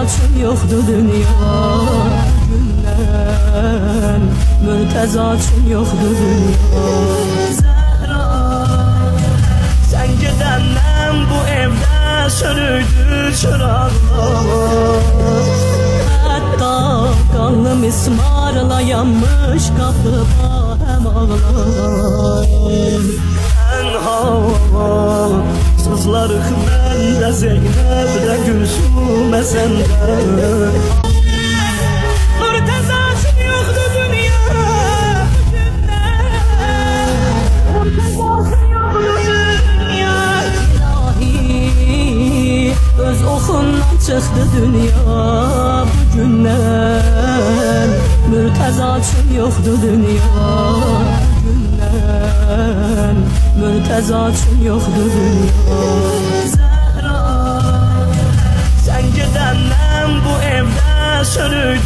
üçün yoxdur dünya gündən, mürtəza üçün yoxdur dünya. Zəhra, sən gedəndən bu evdə sönürdü çıraqlar. Hətta qanlı mismarla yanmış qapıda həm ağlar. Tənha sızlarıq məndə Zeynəbdə Gülsümə səndə. Mürtəza üçün yoxdur dünya gündən, mürtəza üçün yoxdur dünya. İlahi öz oxundan çıxdı dünya bu gündən, mürtəza üçün yoxdur dünya gündən, mürtəza üçün yoxdur dünya. Zəhra, sən gedəndən bu evdə sönürdü